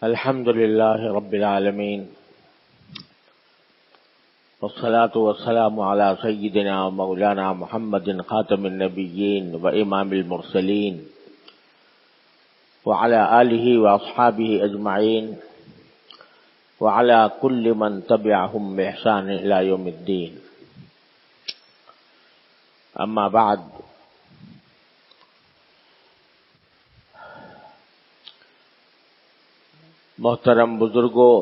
الحمد لله رب العالمين والصلاة والسلام على سيدنا ومولانا محمد خاتم النبيين وإمام المرسلين وعلى آله وأصحابه أجمعين وعلى كل من تبعهم بإحسان إلى يوم الدين. أما بعد، محترم بزرگوں،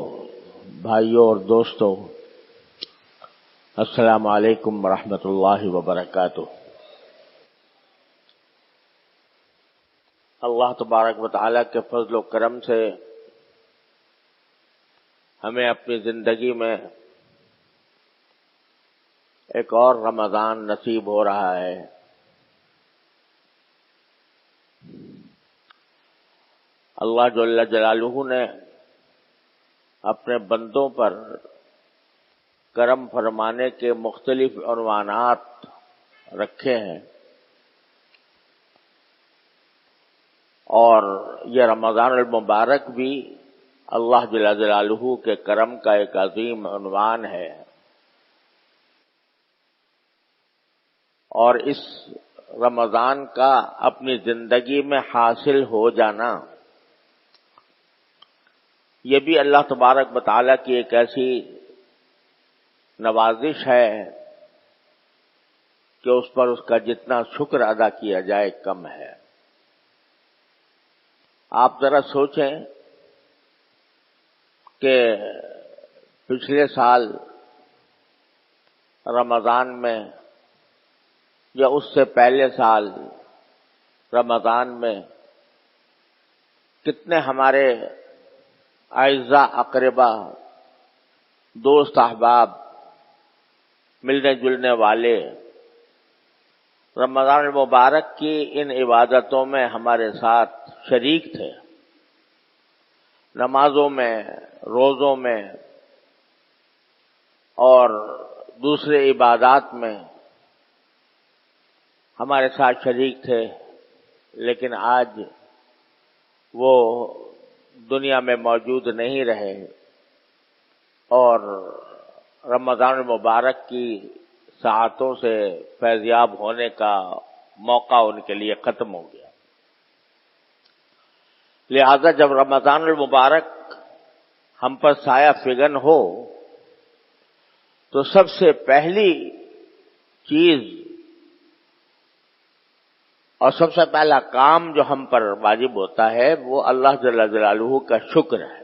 بھائیوں اور دوستوں، السلام علیکم ورحمۃ اللہ وبرکاتہ۔ اللہ تبارک و تعالیٰ کے فضل و کرم سے ہمیں اپنی زندگی میں ایک اور رمضان نصیب ہو رہا ہے۔ اللہ جل جلالہ نے اپنے بندوں پر کرم فرمانے کے مختلف عنوانات رکھے ہیں، اور یہ رمضان المبارک بھی اللہ جل جلالہ کے کرم کا ایک عظیم عنوان ہے، اور اس رمضان کا اپنی زندگی میں حاصل ہو جانا، یہ بھی اللہ تبارک و تعالیٰ کی ایک ایسی نوازش ہے کہ اس پر اس کا جتنا شکر ادا کیا جائے کم ہے۔ آپ ذرا سوچیں کہ پچھلے سال رمضان میں یا اس سے پہلے سال رمضان میں کتنے ہمارے اعزاء اقربا، دوست احباب، ملنے جلنے والے رمضان المبارک کی ان عبادتوں میں ہمارے ساتھ شریک تھے، نمازوں میں، روزوں میں اور دوسرے عبادات میں ہمارے ساتھ شریک تھے، لیکن آج وہ دنیا میں موجود نہیں رہے اور رمضان المبارک کی ساعتوں سے فیضیاب ہونے کا موقع ان کے لیے ختم ہو گیا۔ لہذا جب رمضان المبارک ہم پر سایہ فگن ہو تو سب سے پہلی چیز اور سب سے پہلا کام جو ہم پر واجب ہوتا ہے وہ اللہ جل جلالہ کا شکر ہے۔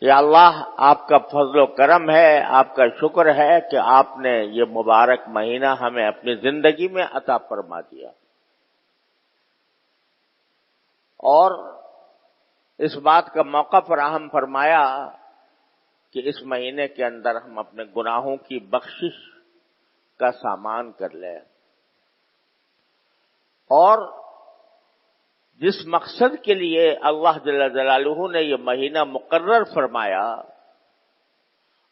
یا اللہ، آپ کا فضل و کرم ہے، آپ کا شکر ہے کہ آپ نے یہ مبارک مہینہ ہمیں اپنی زندگی میں عطا فرما دیا، اور اس بات کا موقع فراہم فرمایا کہ اس مہینے کے اندر ہم اپنے گناہوں کی بخشش کا سامان کر لیں، اور جس مقصد کے لیے اللہ جل جلالہ نے یہ مہینہ مقرر فرمایا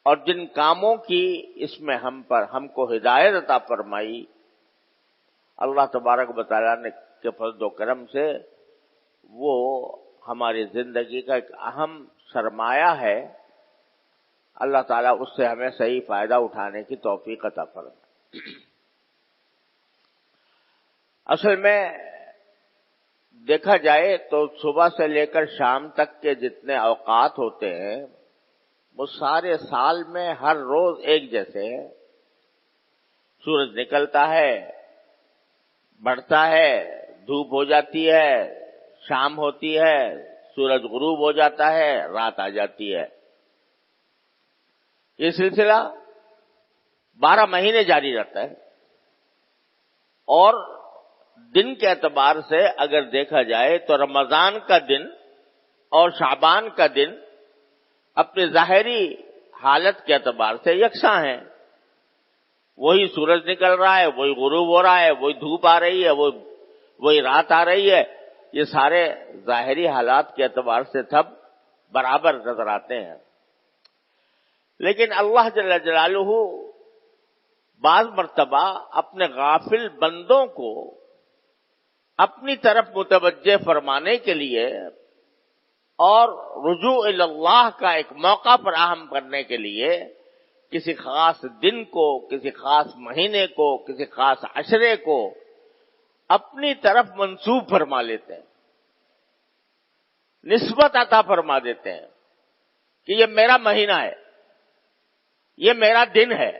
اور جن کاموں کی اس میں ہم کو ہدایت عطا فرمائی، اللہ تبارک و تعالیٰ نے کے فضل و کرم سے وہ ہماری زندگی کا ایک اہم سرمایہ ہے۔ اللہ تعالیٰ اس سے ہمیں صحیح فائدہ اٹھانے کی توفیق عطا فرمائے۔ اصل میں دیکھا جائے تو صبح سے لے کر شام تک کے جتنے اوقات ہوتے ہیں وہ سارے سال میں ہر روز ایک جیسے ہیں۔ سورج نکلتا ہے، بڑھتا ہے، دھوپ ہو جاتی ہے، شام ہوتی ہے، سورج غروب ہو جاتا ہے، رات آ جاتی ہے۔ یہ سلسلہ 12 مہینے جاری رہتا ہے، اور دن کے اعتبار سے اگر دیکھا جائے تو رمضان کا دن اور شعبان کا دن اپنی ظاہری حالت کے اعتبار سے یکساں ہیں۔ وہی سورج نکل رہا ہے، وہی غروب ہو رہا ہے، وہی دھوپ آ رہی ہے، وہی رات آ رہی ہے، یہ سارے ظاہری حالات کے اعتبار سے سب برابر نظر آتے ہیں۔ لیکن اللہ جل جلالہ بعض مرتبہ اپنے غافل بندوں کو اپنی طرف متوجہ فرمانے کے لیے اور رجوع اللہ کا ایک موقع فراہم کرنے کے لیے کسی خاص دن کو، کسی خاص مہینے کو، کسی خاص عشرے کو اپنی طرف منسوب فرما لیتے ہیں، نسبت عطا فرما دیتے ہیں کہ یہ میرا مہینہ ہے، یہ میرا دن ہے،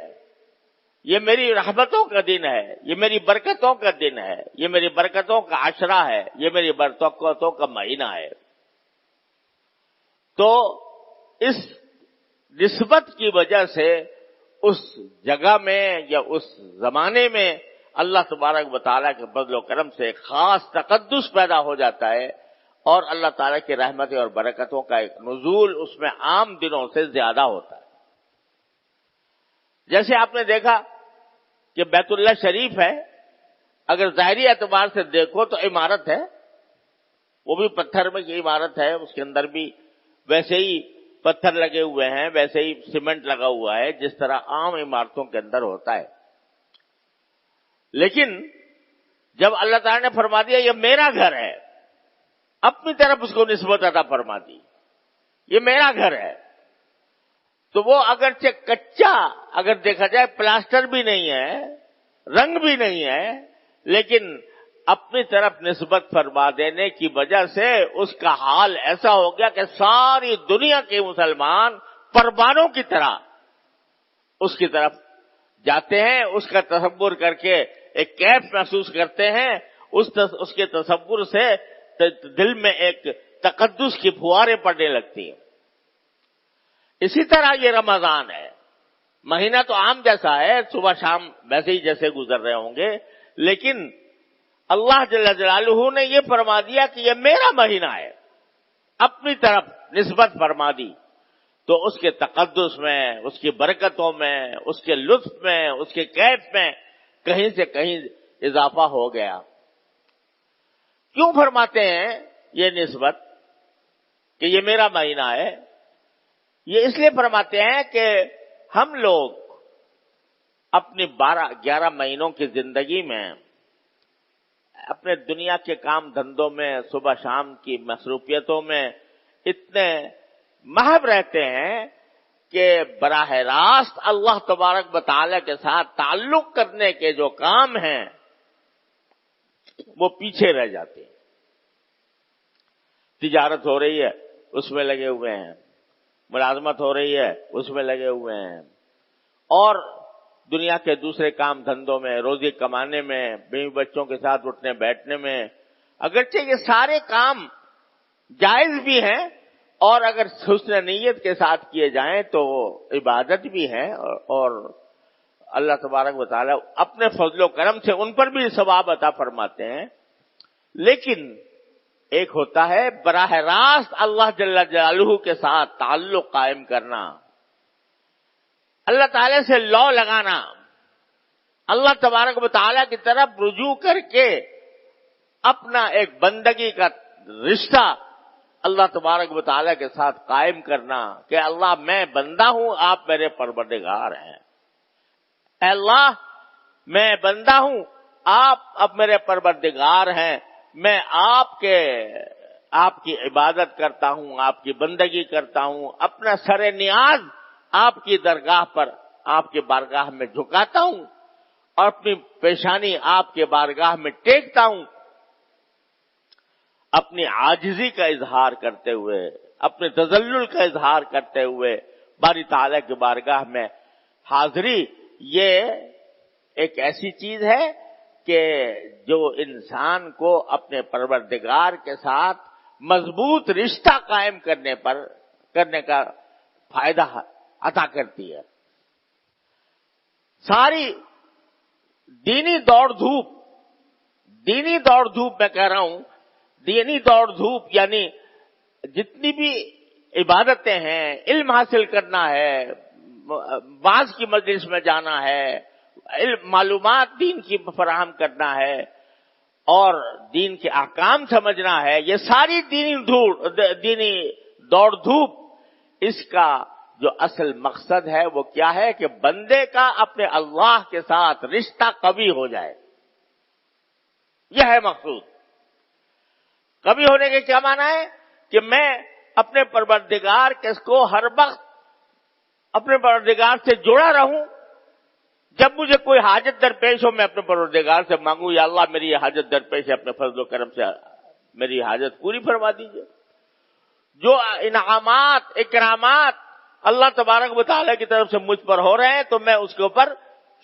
یہ میری رحمتوں کا دن ہے، یہ میری برکتوں کا دن ہے، یہ میری برکتوں کا عشرہ ہے، یہ میری برکتوں کا مہینہ ہے۔ تو اس نسبت کی وجہ سے اس جگہ میں یا اس زمانے میں اللہ تبارک و تعالیٰ کے فضل و کرم سے ایک خاص تقدس پیدا ہو جاتا ہے، اور اللہ تعالیٰ کی رحمتیں اور برکتوں کا ایک نزول اس میں عام دنوں سے زیادہ ہوتا ہے۔ جیسے آپ نے دیکھا کہ بیت اللہ شریف ہے، اگر ظاہری اعتبار سے دیکھو تو عمارت ہے، وہ بھی پتھر میں کی عمارت ہے، اس کے اندر بھی ویسے ہی پتھر لگے ہوئے ہیں، ویسے ہی سیمنٹ لگا ہوا ہے جس طرح عام عمارتوں کے اندر ہوتا ہے۔ لیکن جب اللہ تعالیٰ نے فرما دیا یہ میرا گھر ہے، اپنی طرف اس کو نسبت عطا فرما دی، یہ میرا گھر ہے، تو وہ اگرچہ کچا اگر دیکھا جائے، پلاسٹر بھی نہیں ہے، رنگ بھی نہیں ہے، لیکن اپنی طرف نسبت فرما دینے کی وجہ سے اس کا حال ایسا ہو گیا کہ ساری دنیا کے مسلمان پروانوں کی طرح اس کی طرف جاتے ہیں، اس کا تصور کر کے ایک کیف محسوس کرتے ہیں، اس کے تصور سے دل میں ایک تقدس کی فواریں پڑنے لگتی ہیں۔ اسی طرح یہ رمضان ہے، مہینہ تو عام جیسا ہے، صبح شام ویسے ہی جیسے گزر رہے ہوں گے، لیکن اللہ جل جلالہ نے یہ فرما دیا کہ یہ میرا مہینہ ہے، اپنی طرف نسبت فرما دی، تو اس کے تقدس میں، اس کی برکتوں میں، اس کے لطف میں، اس کے کیف میں کہیں سے کہیں اضافہ ہو گیا۔ کیوں فرماتے ہیں یہ نسبت کہ یہ میرا مہینہ ہے؟ یہ اس لیے فرماتے ہیں کہ ہم لوگ اپنی 11 مہینوں کی زندگی میں اپنے دنیا کے کام دھندوں میں، صبح شام کی مصروفیتوں میں اتنے محو رہتے ہیں کہ براہ راست اللہ تبارک و تعالیٰ کے ساتھ تعلق کرنے کے جو کام ہیں وہ پیچھے رہ جاتے ہیں۔ تجارت ہو رہی ہے، اس میں لگے ہوئے ہیں، ملازمت ہو رہی ہے، اس میں لگے ہوئے ہیں، اور دنیا کے دوسرے کام دھندوں میں، روزی کمانے میں، بیوی بچوں کے ساتھ اٹھنے بیٹھنے میں، اگرچہ یہ سارے کام جائز بھی ہیں اور اگر حسن نیت کے ساتھ کیے جائیں تو عبادت بھی ہے، اور اللہ تبارک و تعالیٰ اپنے فضل و کرم سے ان پر بھی ثواب عطا فرماتے ہیں، لیکن ایک ہوتا ہے براہ راست اللہ جل جلالہ کے ساتھ تعلق قائم کرنا، اللہ تعالیٰ سے لو لگانا، اللہ تبارک و تعالیٰ کی طرف رجوع کر کے اپنا ایک بندگی کا رشتہ اللہ تبارک و تعالیٰ کے ساتھ قائم کرنا کہ اللہ میں بندہ ہوں، آپ میرے پروردگار ہیں، اے اللہ میں بندہ ہوں، آپ اب میرے پروردگار ہیں، میں آپ کی عبادت کرتا ہوں، آپ کی بندگی کرتا ہوں، اپنا سر نیاز آپ کی درگاہ پر، آپ کی بارگاہ میں جھکاتا ہوں، اور اپنی پیشانی آپ کے بارگاہ میں ٹیکتا ہوں، اپنی عاجزی کا اظہار کرتے ہوئے، اپنے تذلل کا اظہار کرتے ہوئے باری تعالیٰ کی بارگاہ میں حاضری، یہ ایک ایسی چیز ہے کہ جو انسان کو اپنے پروردگار کے ساتھ مضبوط رشتہ قائم کرنے کا فائدہ عطا کرتی ہے۔ ساری دینی دوڑ دھوپ میں کہہ رہا ہوں، دینی دوڑ دھوپ یعنی جتنی بھی عبادتیں ہیں، علم حاصل کرنا ہے، بعض کی مجلس میں جانا ہے، معلومات دین کی فراہم کرنا ہے، اور دین کے احکام سمجھنا ہے، یہ ساری دینی دوڑ دھوپ، اس کا جو اصل مقصد ہے وہ کیا ہے کہ بندے کا اپنے اللہ کے ساتھ رشتہ قوی ہو جائے، یہ ہے مقصود۔ قوی ہونے کے کیا معنی ہے کہ میں اپنے پروردگار کو ہر وقت اپنے پروردگار سے جڑا رہوں. جب مجھے کوئی حاجت درپیش ہو میں اپنے پروردگار سے مانگوں یا اللہ میری یہ حاجت درپیش ہے, اپنے فضل و کرم سے میری حاجت پوری فرما دیجیے. جو انعامات اکرامات اللہ تبارک و تعالیٰ کی طرف سے مجھ پر ہو رہے ہیں تو میں اس کے اوپر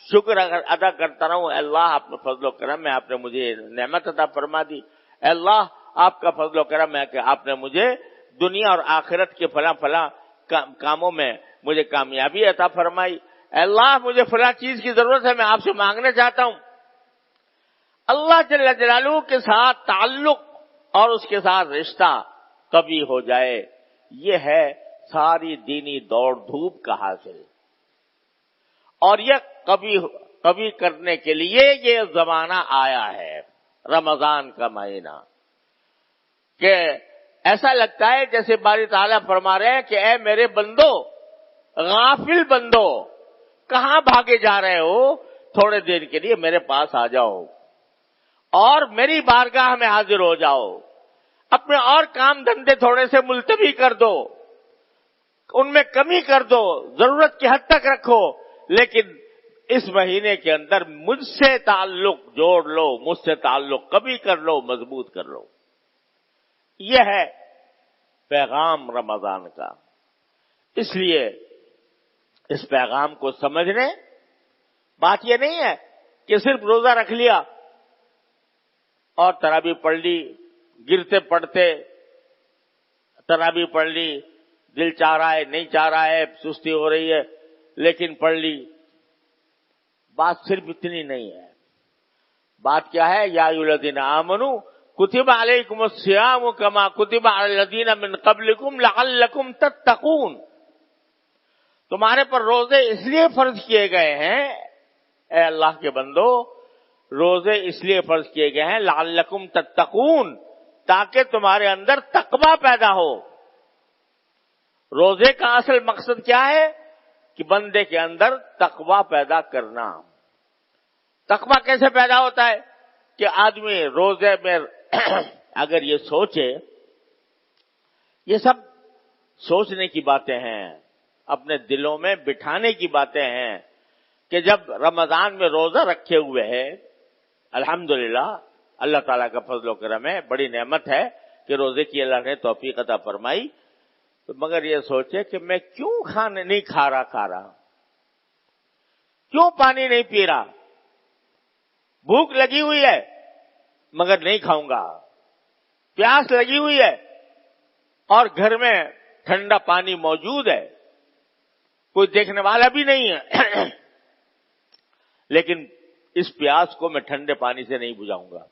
شکر ادا کرتا رہوں. اے اللہ اپنے فضل و کرم میں آپ نے مجھے نعمت عطا فرما دی. اے اللہ آپ کا فضل و کرم ہے کہ آپ نے مجھے دنیا اور آخرت کے فلاں فلاں کاموں میں مجھے کامیابی عطا فرمائی. اے اللہ مجھے فلاں چیز کی ضرورت ہے, میں آپ سے مانگنا چاہتا ہوں. اللہ جل جلالہ کے ساتھ تعلق اور اس کے ساتھ رشتہ کبھی ہو جائے, یہ ہے ساری دینی دوڑ دھوپ کا حاصل. اور یہ کبھی کرنے کے لیے یہ زمانہ آیا ہے, رمضان کا مہینہ, کہ ایسا لگتا ہے جیسے باری تعالیٰ فرما رہے ہیں کہ اے میرے بندو, غافل بندو, کہاں بھاگے جا رہے ہو؟ تھوڑے دیر کے لیے میرے پاس آ جاؤ اور میری بارگاہ میں حاضر ہو جاؤ. اپنے اور کام دھندے تھوڑے سے ملتوی کر دو, ان میں کمی کر دو, ضرورت کی حد تک رکھو, لیکن اس مہینے کے اندر مجھ سے تعلق جوڑ لو, مجھ سے تعلق کبھی کر لو, مضبوط کر لو. یہ ہے پیغام رمضان کا. اس لیے اس پیغام کو سمجھنے بات یہ نہیں ہے کہ صرف روزہ رکھ لیا اور تراویح پڑھ لی, گرتے پڑتے تراویح پڑھ لی, دل چاہ رہا ہے نہیں چاہ رہا ہے, سستی ہو رہی ہے لیکن پڑھ لی. بات صرف اتنی نہیں ہے. بات کیا ہے؟ یا ایھا الذین آمنوا کتب علیکم الصیام کما کتب علی الذین من قبلکم لعلکم تتقون. تمہارے پر روزے اس لیے فرض کیے گئے ہیں اے اللہ کے بندو, روزے اس لیے فرض کیے گئے ہیں لعلکم تتقون, تاکہ تمہارے اندر تقوی پیدا ہو. روزے کا اصل مقصد کیا ہے؟ کہ بندے کے اندر تقوی پیدا کرنا. تقوی کیسے پیدا ہوتا ہے؟ کہ آدمی روزے میں اگر یہ سوچے, یہ سب سوچنے کی باتیں ہیں, اپنے دلوں میں بٹھانے کی باتیں ہیں کہ جب رمضان میں روزہ رکھے ہوئے ہے, الحمدللہ اللہ تعالیٰ کا فضل و کرم ہے, بڑی نعمت ہے کہ روزے کی اللہ نے توفیق عطا فرمائی, تو مگر یہ سوچے کہ میں کیوں نہیں کھا رہا, کیوں پانی نہیں پی رہا, بھوک لگی ہوئی ہے مگر نہیں کھاؤں گا, پیاس لگی ہوئی ہے اور گھر میں ٹھنڈا پانی موجود ہے, کوئی دیکھنے والا بھی نہیں ہے, لیکن اس پیاس کو میں ٹھنڈے پانی سے نہیں بجھاؤں گا.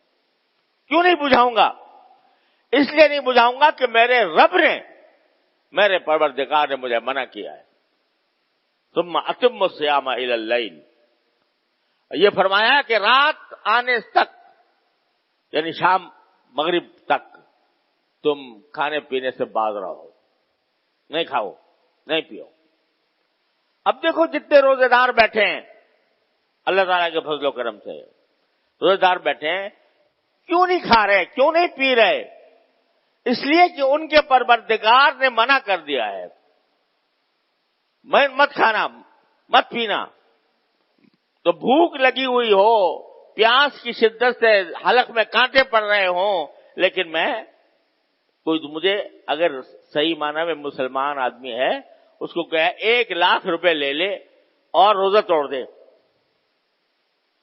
کیوں نہیں بجھاؤں گا؟ اس لیے نہیں بجھاؤں گا کہ میرے رب نے, میرے پروردگار نے مجھے منع کیا ہے. ثم اتم الصیام الی اللیل, یہ فرمایا کہ رات آنے تک یعنی شام مغرب تک تم کھانے پینے سے باز رہو, نہیں کھاؤ نہیں پیو. اب دیکھو جتنے روزے دار بیٹھے ہیں اللہ تعالیٰ کے فضل و کرم سے, روزے دار بیٹھے ہیں, کیوں نہیں کھا رہے, کیوں نہیں پی رہے؟ اس لیے کہ ان کے پروردگار نے منع کر دیا ہے, مت کھانا مت پینا. تو بھوک لگی ہوئی ہو, پیاس کی شدت سے حلق میں کانٹے پڑ رہے ہوں, لیکن مجھے اگر صحیح معنی میں مسلمان آدمی ہے اس کو کہے 1,00,000 روپے لے لے اور روزہ توڑ دے,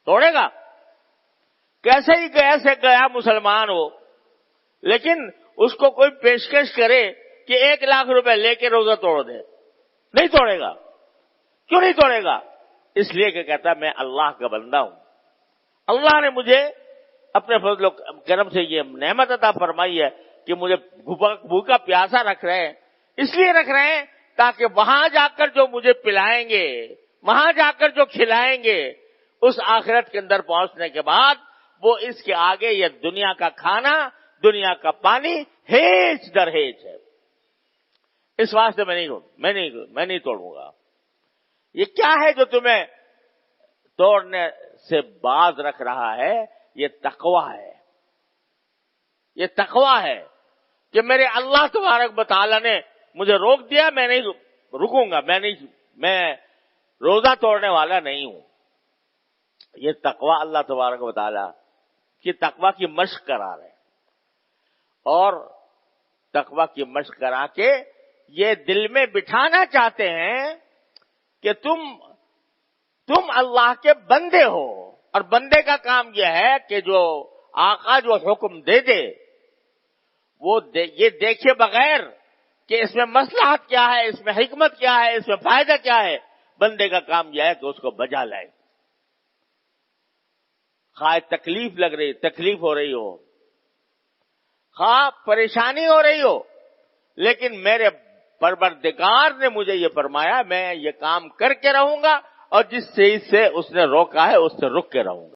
توڑے گا؟ کیسے ہی گیا مسلمان ہو, لیکن اس کو کوئی پیشکش کرے کہ 1,00,000 روپے لے کے روزہ توڑ دے, نہیں توڑے گا. کیوں نہیں توڑے گا؟ اس لیے کہ کہتا میں اللہ کا بندہ ہوں, اللہ نے مجھے اپنے فضل و کرم سے یہ نعمت عطا فرمائی ہے کہ مجھے بھوکا پیاسا رکھ رہے ہیں. اس لیے رکھ رہے ہیں تاکہ وہاں جا کر جو مجھے پلائیں گے, وہاں جا کر جو کھلائیں گے, اس آخرت کے اندر پہنچنے کے بعد وہ اس کے آگے یہ دنیا کا کھانا, دنیا کا پانی ہیچ در ہیچ ہے. اس واسطے میں نہیں توڑوں گا. یہ کیا ہے جو تمہیں توڑنے سے باز رکھ رہا ہے؟ یہ تقویٰ ہے, یہ تقویٰ ہے. کہ میرے اللہ تبارک و تعالیٰ نے مجھے روک دیا، میں نہیں رکوں گا، میں روزہ توڑنے والا نہیں ہوں. یہ تقوی اللہ تبارک و تعالیٰ کی تقوی کی مشق کرا رہے ہیں، اور تقوی کی مشق کرا کے یہ دل میں بٹھانا چاہتے ہیں کہ تم اللہ کے بندے ہو، اور بندے کا کام یہ ہے کہ جو آقا جو حکم دے دے وہ یہ دیکھے بغیر کہ اس میں مصلحت کیا ہے، اس میں حکمت کیا ہے، اس میں فائدہ کیا ہے، بندے کا کام یہ ہے کہ اس کو بجا لائے. خواہ تکلیف ہو رہی ہو، خواہ پریشانی ہو رہی ہو، لیکن میرے پروردگار نے مجھے یہ فرمایا میں یہ کام کر کے رہوں گا، اور جس چیز سے اس نے روکا ہے اس سے رک کے رہوں گا.